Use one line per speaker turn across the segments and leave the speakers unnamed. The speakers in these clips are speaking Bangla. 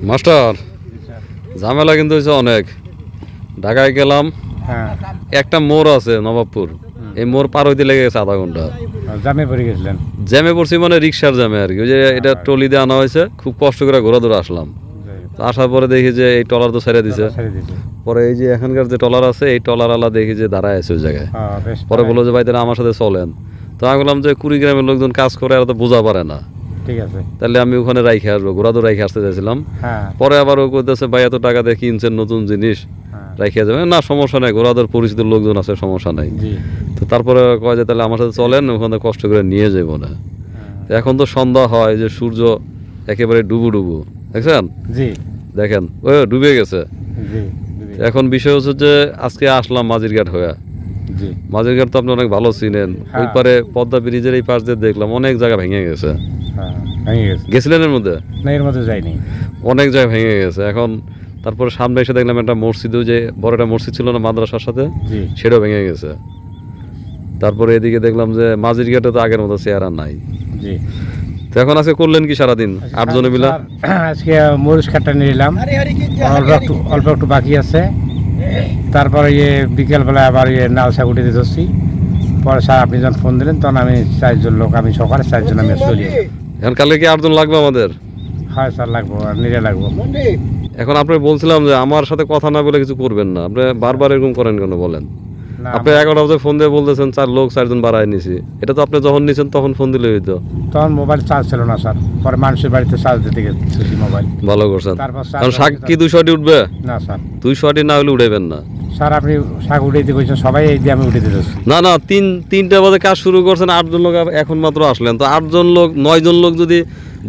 মাস্টার ঝামেলা কিন্তু হয়েছে অনেক। ঢাকায় গেলাম, একটা মোড় আছে নবাবপুর, এই মোড় পার হইতে লেগে গেছে আধা ঘন্টা।
জ্যামে পড়ে গেছিলেন?
জ্যামে পড়ছি মানে রিক্সার জ্যামে আর কি। ওই যে এটা ট্রলি দিয়ে আনা হয়েছে, খুব কষ্ট করে ঘোরা ধরে আসলাম। আসার পরে দেখি যে এই টলার তো ছেড়ে দিছে। পরে এই যে এখানকার যে টলার আছে, এই টলার আলা দেখি যে দাঁড়ায় আছে ওই জায়গায়। পরে বললো যে ভাই তাহলে আমার সাথে চলেন। তো আমি বললাম যে কুড়িগ্রামের লোকজন কাজ করে আর তো বোঝা পারে না,
ঠিক আছে
তাহলে আমি ওখানে রাইখে আসবো, ঘোরা তো রাইখে আসতে চাইছিলাম। পরে আবার ও করতেছে ভাই এত টাকা দিয়ে কিনছেন নতুন জিনিস, রাইখে যাবে না, সমস্যা নাই, ঘোরাদের পরিচিত লোকজন আছে, সমস্যা নাই। তো তারপরে কয় যে তাহলে আমার সাথে চলেন, ওখানে কষ্ট করে নিয়ে যাবো না। এখন তো সন্ধ্যা হয়, যে সূর্য একেবারে ডুবু ডুবু, দেখছেন? দেখেন ও ডুবে গেছে। এখন বিষয় হচ্ছে যে আজকে আসলাম মাঝিরঘাট হয়ে। মাঝিরঘাট তো আপনি অনেক ভালো চিনেন, ওই পারে পদ্মা ব্রিজের এই পাশ দিয়ে দেখলাম অনেক জায়গা ভেঙে গেছে। গেছিলেন এর মধ্যে?
না, এর মধ্যে যাইনি।
অনেক জায়গা ভেঙে গেছে। এখন তারপরে সামনে এসে দেখলাম একটা মসজিদও, যে বড় একটা মসজিদ ছিল না মাদ্রাসার সাথে, সেটাও ভেঙে গেছে। তারপরে এদিকে দেখলাম যে মাঝিরঘাটে তো আগের মতো চেহারা নাই। তো এখন আজকে করলেন কি সারাদিন 8 জনে মিলা?
আজকে মরিচ কাটা নিলাম, অল্প একটু বাকি আছে। তারপরে বিকেলবেলা আবার নাল শাক উঠে দিতেছি। পরে স্যার আপনি যখন ফোন দিলেন তখন আমি 4 জন লোক, আমি সকালে 4 জন আমি চলি।
এখন কালকে কি 8 জন লাগবে আমাদের?
হ্যাঁ স্যার লাগবো, আর নিজে লাগবো।
এখন আপনি বলছিলাম যে আমার সাথে কথা না বলে কিছু করবেন না, আপনি বারবার এরকম করেন কেন বলেন? আপনি 11টা বাজে ফোন দিয়ে বলতেছেন 4 লোক 4 জন বাড়ায় নিছি, এটা তো আপনি যখন নিছেন তখন ফোন দিলে হইতো।
তখন মোবাইল চার্জ ছিল না স্যার, পরে মানুষের বাড়িতে চার্জ দিতে গেছি মোবাইল।
ভালো করছেন। কারণ শাক কি 200টি উঠবে?
না স্যার,
200টি না হলে উঠাইবেন না
স্যার। আপনি শাক উঠে দিতে বলছেন, সবাই এই দিয়ে আমি উঠে দিতেছি।
না না, 3টা বাজে কাজ শুরু করছেন, 8 জন লোক এখন মাত্র আসলেন। তো 8 জন লোক 9 জন লোক যদি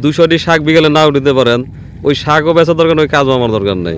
200টি শাক বিকেলে না উঠাতে পারেন, ওই শাকও বেচা দরকার, ওই কাজও আমার দরকার নাই।